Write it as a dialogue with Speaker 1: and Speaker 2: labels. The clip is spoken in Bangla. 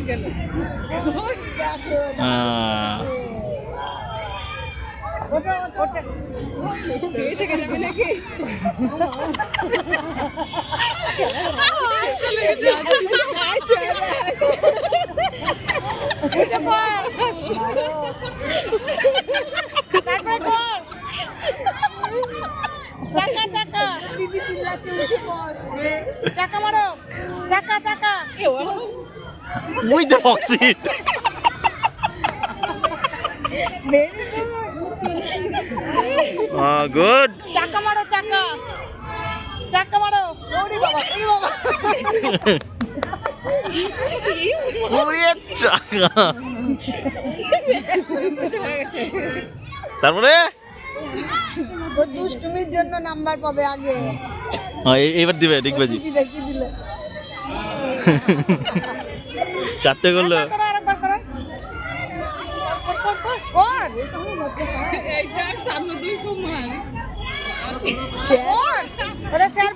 Speaker 1: গেল। শুয়ে থেকে যাবে নাকি? চাকা চাকা দিদি চিল্লাচ্ছে, উঠে পড়, চাকা মারো, চাকা চাকা।
Speaker 2: With the box seat. Good.
Speaker 1: চাকা মারো, চাকা চাকা মারো। ওরে বাবা, ওরে বাবা।
Speaker 2: পুরিয়ে চাকা। তারপরে
Speaker 1: ও দুষ্টুমির জন্য নাম্বার পাবে আগে।
Speaker 2: এবার দিবে ডিগবাজি।
Speaker 1: কি দিলে, কি দিলে?
Speaker 2: চারটে করলো।
Speaker 1: আরেকবার করো। কর। এইটা সামনে 200 মান। কর। ওরে স্যার